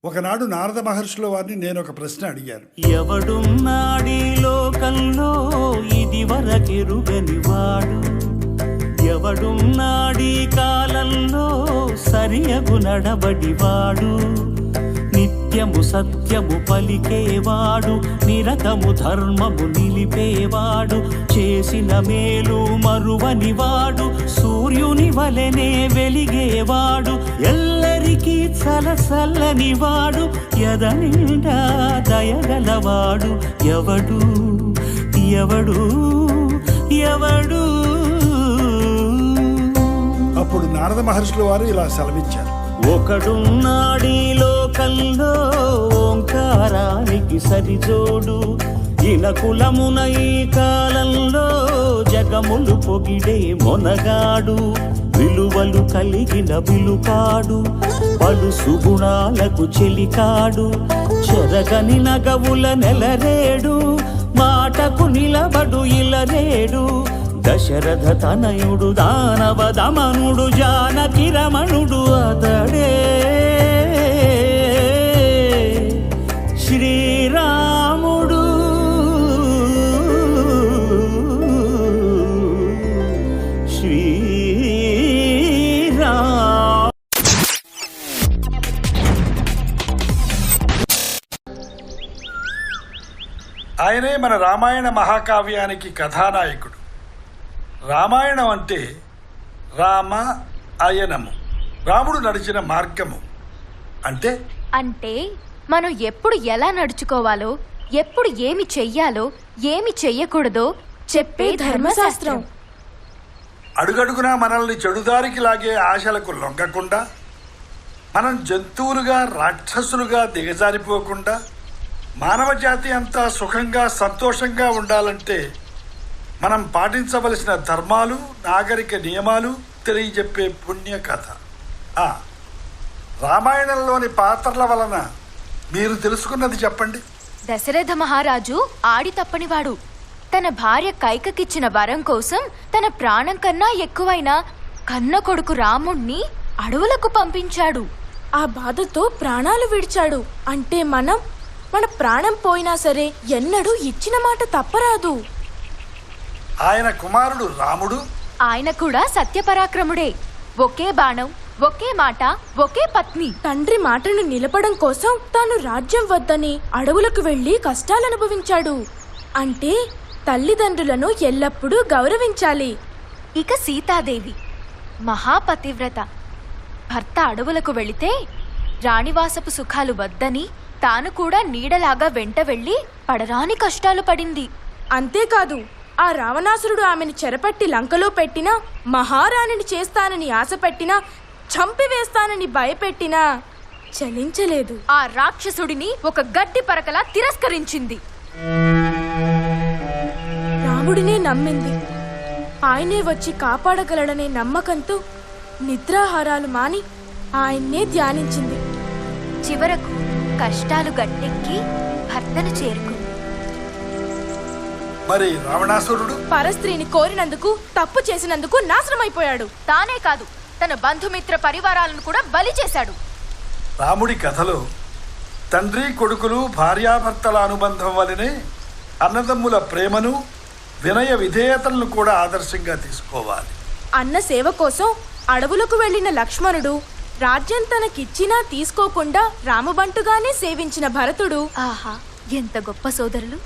ఒకనాడు నారద మహర్షుల వారిని నేను ఒక ప్రశ్న అడిగాను. ఎవడున్నాడీ లోకంలో ఇది వరకెరుగని వాడు, ఎవడున్నాడీ కాలంలో సరియగు నడబడివాడు, నిత్యము సత్యము పలికేవాడు, నిరతము ధర్మము నిలిపేవాడు, చేసిన మేలు మరువనివాడు, సూర్యుని వలెనే వెలిగేవాడు, ఎల్లరికీ చలచల్లనివాడు, ఎదనిండా దయగలవాడు, ఎవడు ఎవడు ఎవడు. అప్పుడు నారద మహర్షుల వారు ఇలా సెలవిచ్చారు. ఒకడున్నాడీ లోకంలో ఓంకారానికి సరిజోడు, ఇనకులమున ఈ కాలంలో జగములు పొగిడే మొనగాడు, విలువలు కలిగిన విలుకాడు, పలు సుగుణాలకు చెలికాడు, చెరగని నగవుల నెలరేడు, మాటకు నిలబడు ఇలరేడు, దశరథ తనయుడు దానవ దమనుడు జానకి రమణుడు అతడే శ్రీరాముడు. ఆయనే మన రామాయణ మహాకావ్యానికి కథానాయకుడు. రామాయణం అంటే రామ అయనము, రాముడు నడిచిన మార్గము. అంటే అంటే మనం ఎప్పుడు ఎలా నడుచుకోవాలో, ఎప్పుడు ఏమి చెయ్యాలో, ఏమి చెయ్యకూడదో చెప్పే ధర్మశాస్త్రం. అడుగడుగునా మనల్ని చెడుదారికి లాగే ఆశలకు లొంగకుండా, మనం జంతువులుగా రాక్షసులుగా దిగజారిపోకుండా, మానవ జాతి అంతా సుఖంగా సంతోషంగా ఉండాలంటే మనం పాటించవలసిన ధర్మాలు, నాగరిక నియమాలు తెలియజెప్పే పుణ్య కథ. రామాయణంలోని పాత్రల వలన మీరు తెలుసుకున్నది చెప్పండి. దశరథ మహారాజు ఆడి తప్పనివాడు. తన భార్య కైకకిచ్చిన వరం కోసం తన ప్రాణం కన్నా ఎక్కువైన కన్న కొడుకు రాముణ్ణి అడవులకు పంపించాడు. ఆ బాధతో ప్రాణాలు విడిచాడు. అంటే మన ప్రాణం పోయినా సరే ఎన్నడూ ఇచ్చిన మాట తప్పరాదు. ఆయన కుమారుడు రాముడు, ఆయన కూడా సత్యపరాక్రముడే. ఒకే బాణం, ఒకే మాట, ఒకే పత్ని. తండ్రి మాటను నిలపడం కోసం తాను రాజ్యం వద్దని అడవులకు వెళ్లి కష్టాలనుభవించాడు. అంటే తల్లిదండ్రులను ఎల్లప్పుడూ గౌరవించాలి. ఇక సీతాదేవి మహాపతివ్రత. భర్త అడవులకు వెళితే రాణివాసపు సుఖాలు వద్దని తాను కూడా నీడలాగా వెంట వెళ్లి పడరాని కష్టాలు పడింది. అంతేకాదు, ఆ రావణాసురుడు ఆమెను చెరపట్టి లంకలో పెట్టినా, మహారాణిని చేస్తానని ఆశ పెట్టినా, చంపివేస్తానని భయపెట్టినా చలించలేదు. ఆ రాక్షసుడిని ఒక గడ్డి పరకలా తిరస్కరించింది. రాముడినే నమ్మింది. ఆయనే వచ్చి కాపాడగలడనే నమ్మకంతో నిద్రాహారాలు మాని ఆయన్నే ధ్యానించింది. చివరకు కష్టాలు గట్టెక్కి భర్తను చేరుకుంది. మరి రావణాసురుడు పరస్త్రీని కోరినందుకు, తప్పు చేసినందుకు నాశనమైపోయాడు. తానే కాదు, తన బంధుమిత్ర పరివారాలను కూడా బలి చేశాడు. రాముడి కథలో తండ్రి కొడుకులు భార్యాభర్తల అనుబంధం వలనే అన్నదమ్ముల ప్రేమను, వినయ విధేయతలను కూడా ఆదర్శంగా తీసుకోవాలి. అన్న సేవ కోసం అడవులకు వెళ్లిన లక్ష్మణుడు రాజ్యం తనకిచ్చినా తీసుకోకుండా రామబంటుగానే సేవించిన భరతుడు. ఆహా, ఎంత గొప్ప సోదరులు!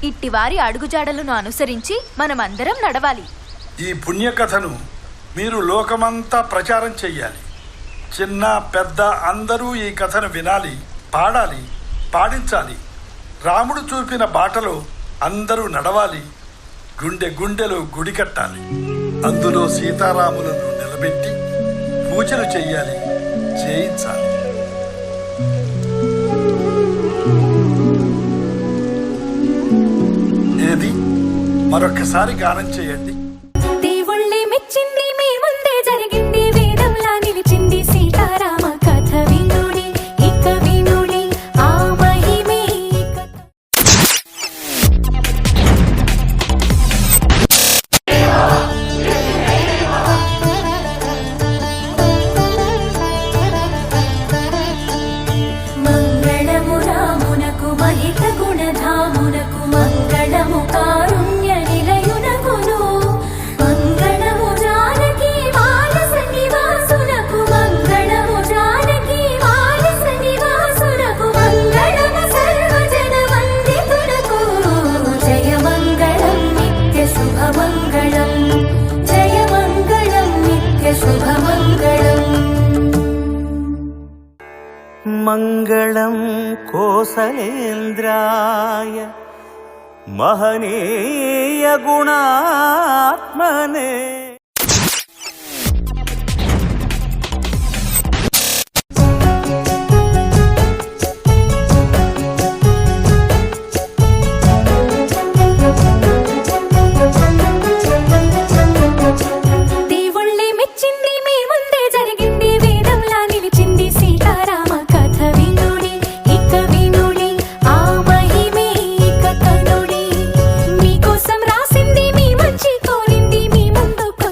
ఇట్టివారి అడుగుజాడలను అనుసరించి మనమందరం నడవాలి. ఈ పుణ్యకథను మీరు లోకమంతా ప్రచారం చెయ్యాలి. చిన్న పెద్ద అందరూ ఈ కథను వినాలి, పాడాలి, పాడించాలి. రాముడు చూపిన బాటలో అందరూ నడవాలి. గుండె గుండెలో గుడి కట్టాలి. అందులో సీతారాములను నిలబెట్టి పూజలు చెయ్యాలి, చేయించాలి. ఏది మరొకసారి గానం చేయండి. దేవుళ్ళే మెచ్చింది, మీ ముందే జరిగింది, వేదంలా నిలిచింది సీతారామ కథ వినుడి, ఇక వినుడి ఆ మహిమే. మంగళ మంగళం కోసలేంద్రాయ మహనీయ గుణాత్మనే. దేవుళ్ళే మెచ్చింది మీ ముందే జరిగింది వేదంలా నిలిచింది సీతారామ కథ వినుడి ఇక వినుడి ఆ మహిమే ఇక కనుడి మీకోసం రాసింది మీ మంచి కోరింది మీ ముందుకు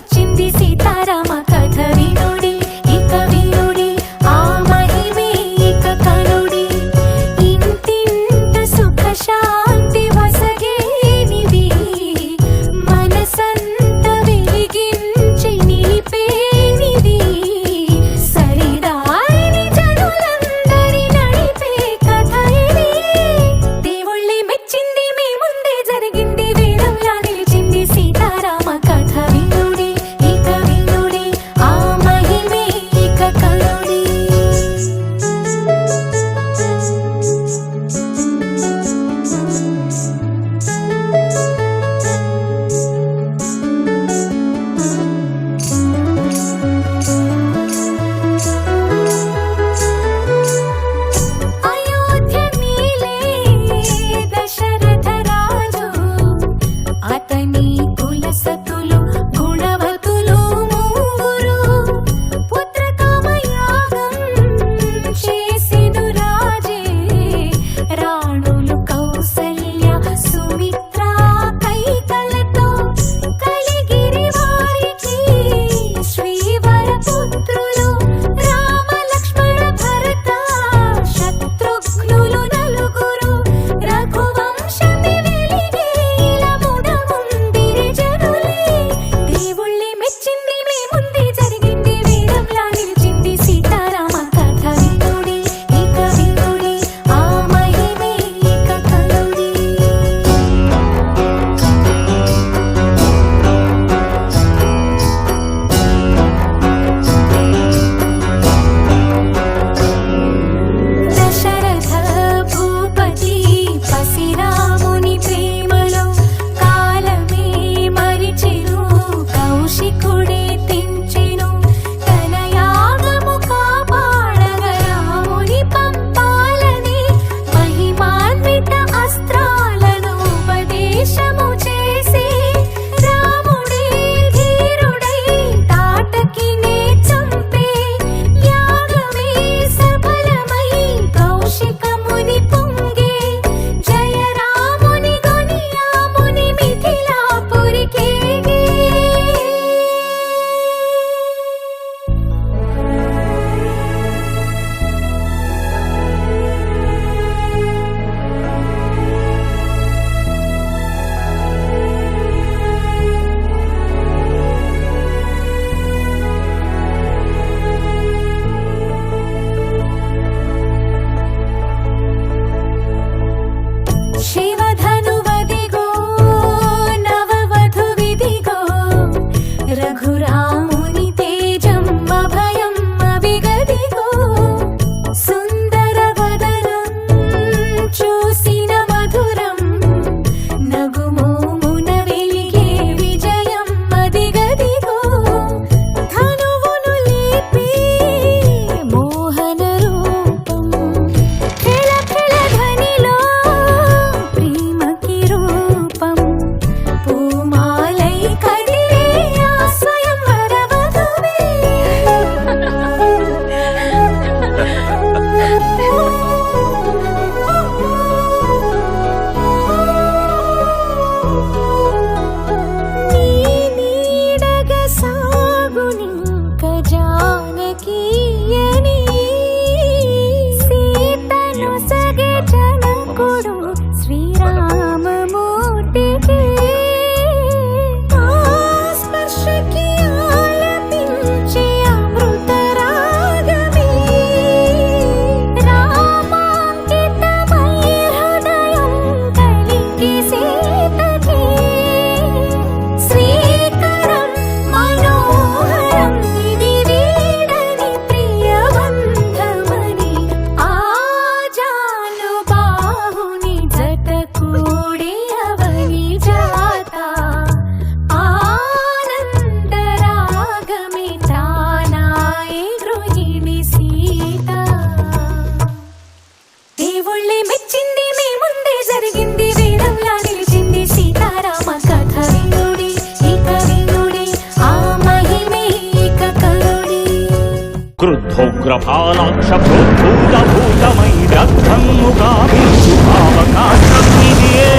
ఉగ్రపాలాక్ష భూతమై రక్తముగా వీచు అవకాశం ఇదే.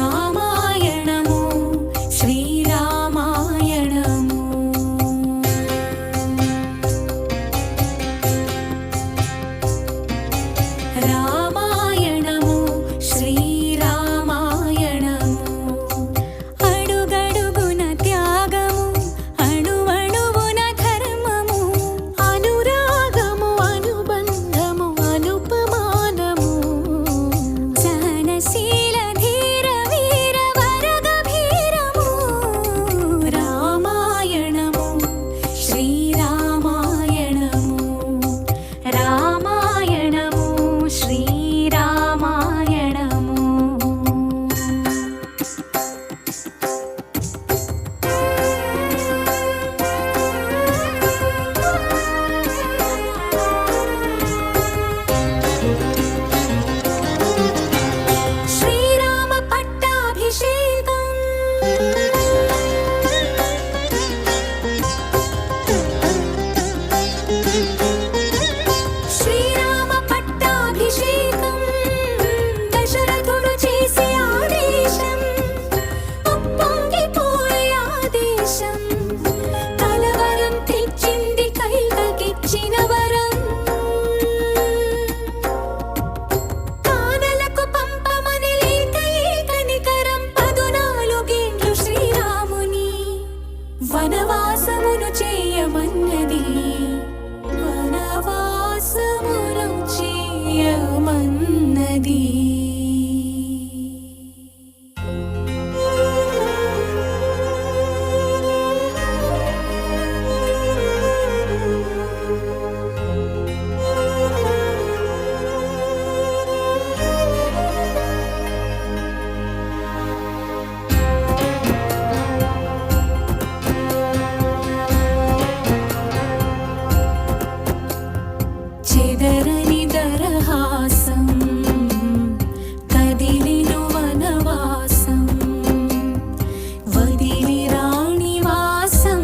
రామాయణము శ్రీరామాయణము రామాయణము శ్రీరామాయణము అడుగడుగున త్యాగము అణువణువున ధర్మము అనురాగము అనుబంధము అనుపమానము సహనశీల ధీర వీర వరగభీరము రామాయణము శ్రీరామాయణము రామాయణము శ్రీరామాయణము శ్రీరామ పట్టాభిషేకం శ్రీరామ పట్టాభిషేకం దశరథుడు చేసే ఆదేశం ఉప్పొంగిపోయే ఆదేశం కలవరం తెచ్చింది కైకకిచ్చిన వరం కానలకు పంపమని లేక ఏకనికరం 14 శ్రీరాముని వనవాసమును చేయమన్నది వనవాసమును చేయమన్నది చెదరని దరహాసం కదిలిను వనవాసం వదిలి రాణి వాసం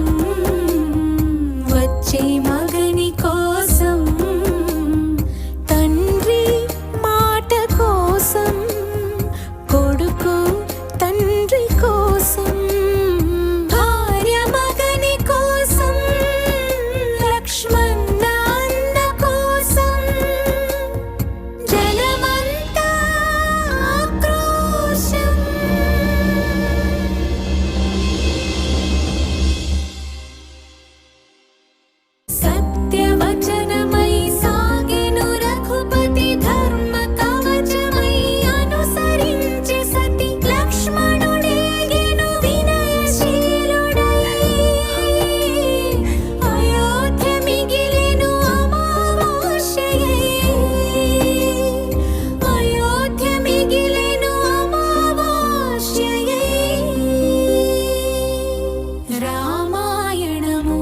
వచ్చే మగని కోసం తండ్రి మాట కోసం కొడుకు తండ్రి కోసం భార్య మగని కోసం లక్ష్మణ అన్న కోసం జనమంతా ఆక్రోశం సత్యవచనమై సాగెను రఘుపతి ధర్మ కవచమై అనుసరించె సతి లక్ష్మణుడేగెను వినయశీలుడై అయోధ్య మిగిలెను అమావాస్యయై అయోధ్య మిగిలెను అమావాస్యయై రామాయణము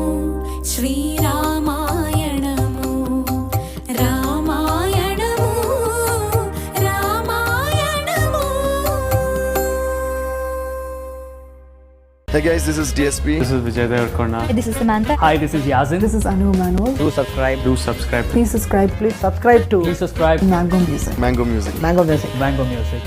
శ్రీరామాయణము రామాయణము రామాయణము Hey guys, this is DSP. This is Vijay Devarkonda. This is Samantha. Hi, this is Yazin. This is Anu Manol. Do subscribe. Do subscribe. Please subscribe. Please subscribe to Please subscribe. Mango Music. Mango Music. Mango Music. Mango Music.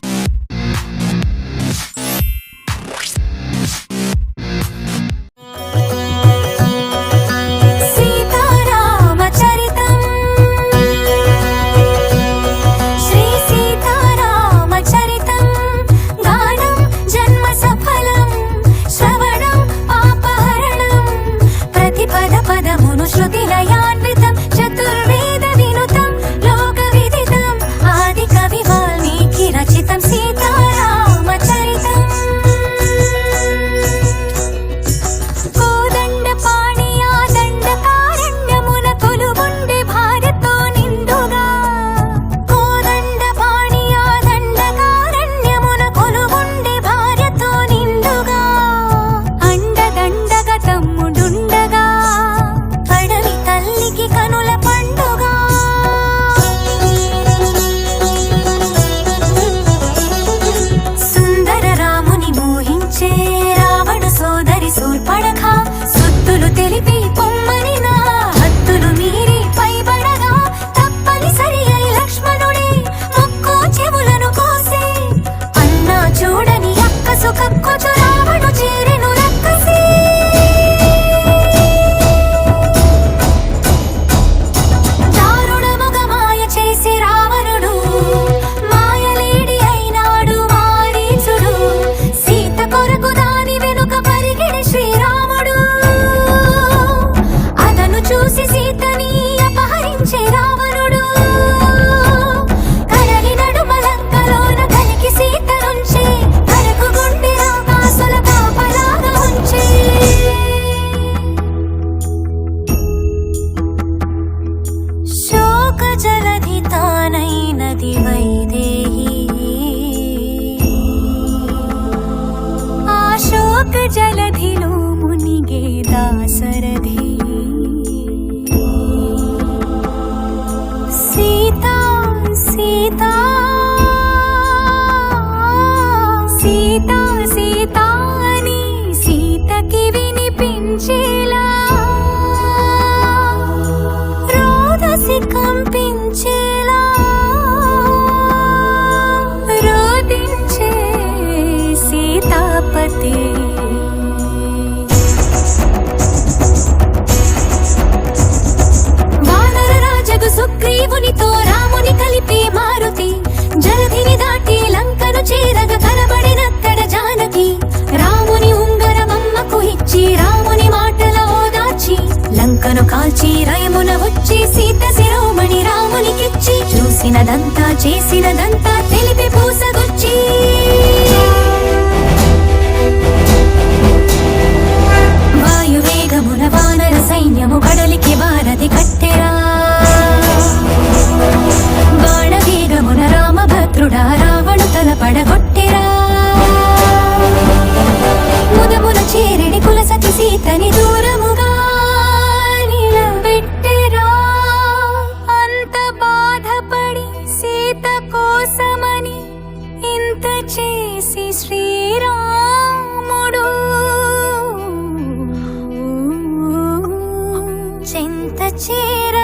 సీతారామచరితం Shri సీతారామచరితం గానం జన్మ సఫలం శ్రవణం పాపహరణం ప్రతిపద పదమును శృతిలయాన్వితం చతుర్వేద వినుతం లోక విదితం ఆది కవి వాల్మీకి రచితం శోక జలధిలో మునిగే దాసరథి సీతా సీతా సీతా సీతా అని సీతకి వినిపించేలా రోదసి కంపించేలా రోదించే సీతాపతి వానర రాజగు సుగ్రీవునితో రాముని కలిపి మారుతి జలధిని దాటి లంకను చేరగ కనబడినక్కడ జానకి రాముని ఉంగరమమ్మకు ఇచ్చి రాముని మాటల ఓదార్చి లంకను కాల్చి రయమున వచ్చి సీత శిరోమణి రామునికిచ్చి చూసినదంతా చేసినదంతా తెలిపి పూసగొచ్చి వాయువేగమున వానర సైన్యము కడలికి వారధి కట్టెరా బాణవేగమున రామభద్రుడా రావణు తల పడగొట్టెరా ముదమున చేరిడి కులసతి సీతని దూరముగా నిలబెట్టెరా అంత బాధపడి సీత కోసమని ఇంత చేసి శ్రీరాముడు చింత చేర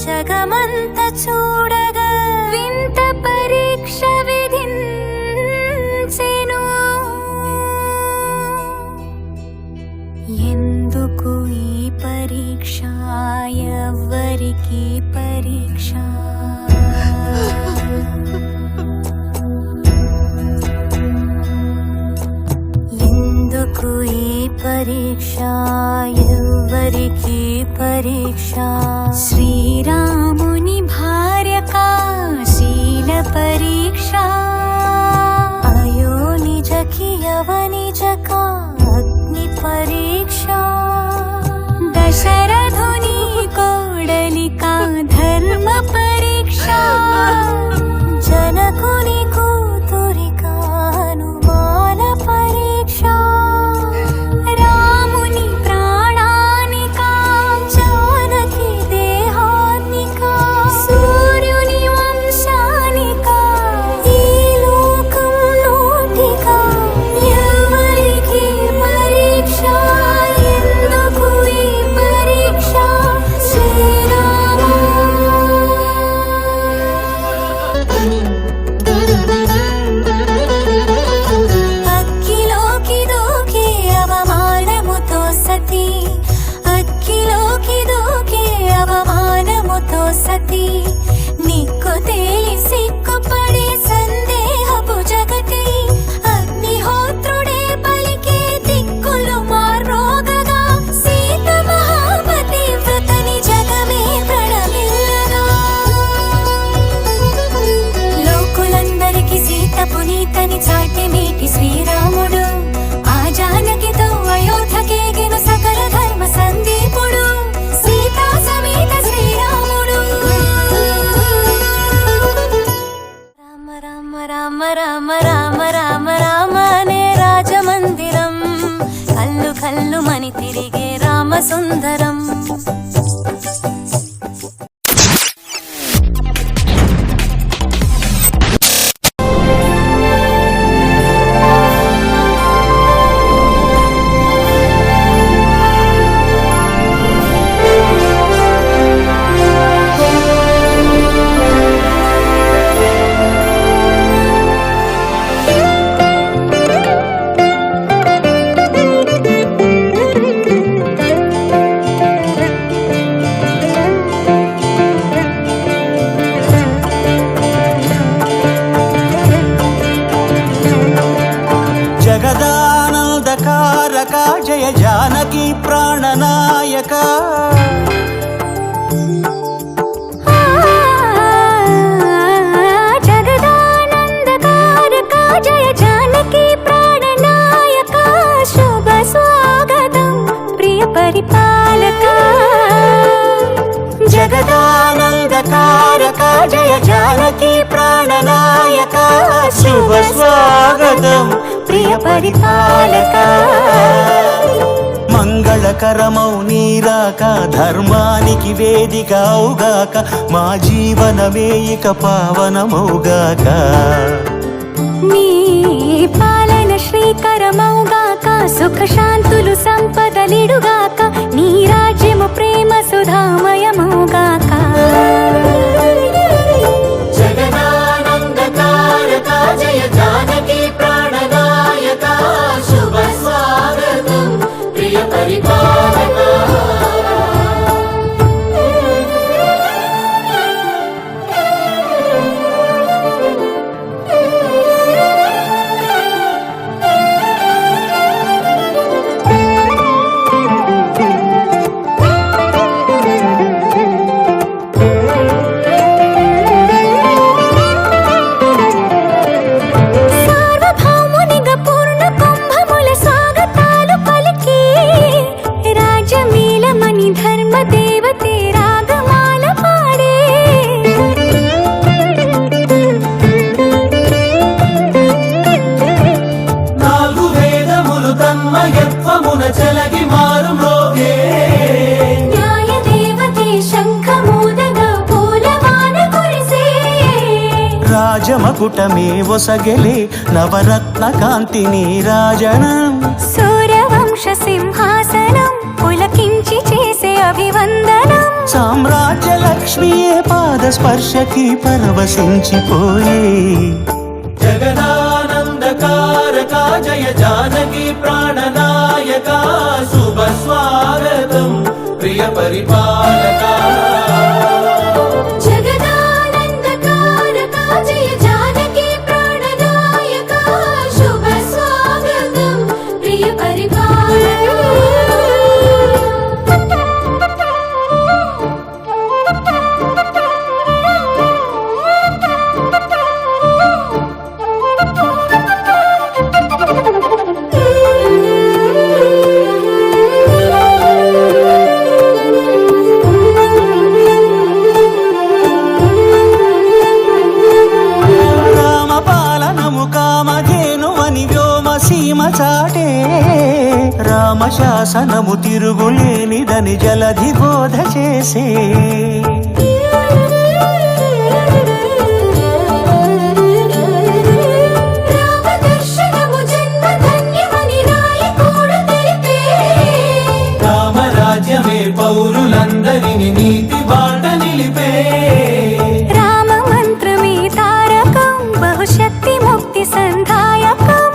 జగమంత చూడగా వింత పరీక్ష విధించెను ఎందుకు ఈ పరీక్ష ఎవ్వరికి పరీక్ష ఎందుకు ఈ పరీక్ష ఎవ్వరికి పరీక్ష శ్రీరాముని భార్యకా శీల పరీక్ష అయో నిజకి యవనిజకా అగ్ని పరీక్ష దశరథుని కోడలికా ధర్మ పరీక్ష జనకుని కూతురికా అనుమాన పరీక్ష రాముని ప్రాణానికా జానకి దేహానికా సూర్యుని వంశానికా ఈ లోకం నోటికా ఎవరికి పరీక్ష ఎందుకు ఈ పరీక్ష శ్రీరామ అక్కిలోకి దూకే అవమానముతో సతీ అక్కిలోకి దూకే అవమానముతో సతీ నిక్కు తేలి సిక్కుపడే సందేహపు జగతి అగ్నిహోత్రుడే పలికే దిక్కులు మార్రోగగా సీత మహాపతి వ్రతని జగమే ప్రణమిల్లగా లోకులందరికి సీత పునీతని చాటి మీటి శ్రీరాముడు ఆ జానకితో అయోధ్యకేగెను సకల ధర్మ సందీపుడు సీతా సమేత శ్రీరాముడు రామ రామ రామ రామ రామ రామ రామ అనే రాజమందిరం కల్లు కల్లు మని తిరిగే రామ సుందరం జగదానందకారక జయ జానకి ప్రాణనాయక జగదానందకారక జయ జానకి ప్రాణనాయక శుభ స్వాగతం ప్రియ పరిపాలక జగదానందకారక జయ జానకి ప్రాణనాయక శుభ స్వాగతం ప్రియ పరిపాలక మంగళకరమౌ నీరాక ధర్మానికి వేదిక అవుగాక మా జీవనమే ఇక పావనమౌగాక నీ పాలన శ్రీకరమౌగాక సుఖ శాంతులు సంపదలిడుగాక నీ రాజ్యము ప్రేమ సుధామయమౌగాక జగదానందకారక జయ జానకి ప్రాణదాయక శుభ స్వాగతం ప్రియ పరిపాలక రాజమకుటమే ఒసగెలే నవరత్న కాంతి నీరాజనం సూర్యవంశ సింహాసనం పులకించి చేసే అభివందనం సామ్రాజ్య లక్ష్మియే పాద స్పర్శకి పరవశించిపోయే జగదానందకారక జయ జానకి ప్రాణనాయక శుభ స్వాగతం ప్రియ పరిపాలక జగదానందకారక జయ జానకి ప్రాణనాయక శుభ స్వాగతం ప్రియ రామశాసనము తిరుగులేనిదని జలధి బోధ చేసే రామరాజ్యమే పౌరులందరిని నీతి బాట నిలిపే రామ మంత్రమే తారకం బహుశక్తి ముక్తి సంధాయకం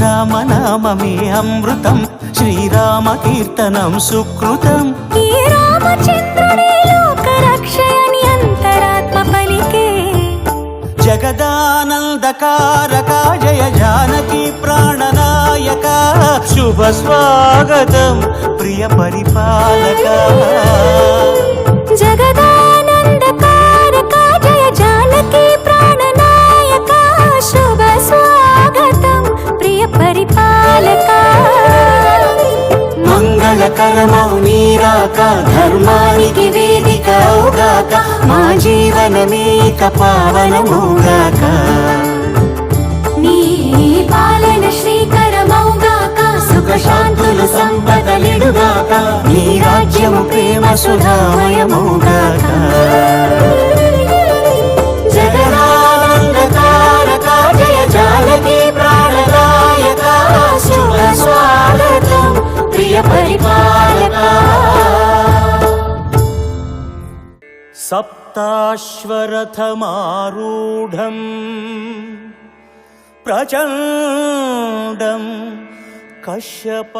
రామనామమే అమృతం శ్రీరామ కీర్తనం సుకృతం ఈ రామచంద్రుడే లోక రక్షయని అంతరాత్మ పలికే జగదానందకారక జయ జానకి ప్రాణనాయక శుభ స్వాగతం ప్రియ పరిపాలక జగదానందకారక జయ జానకి ప్రాణనాయక శుభ స్వాగతం ప్రియ పరిపాలక మంగళకరమౌ నీరాక ధర్మానికి వేదిక అవుగాక మా జీవనమే ఇక పావనమౌగాక నీ పాలన శ్రీకరమౌగాక సుఖ శాంతులు సంపదలిడుగాక నీ రాజ్యము ప్రేమ సుధామయమౌగాక జగదానందకారక జయ జానకి ప్రాణదాయక శుభ స్వాగతం ప్రియ పరిపాలక సప్తాశ్వరథమారూఢం ప్రచండం కశ్యప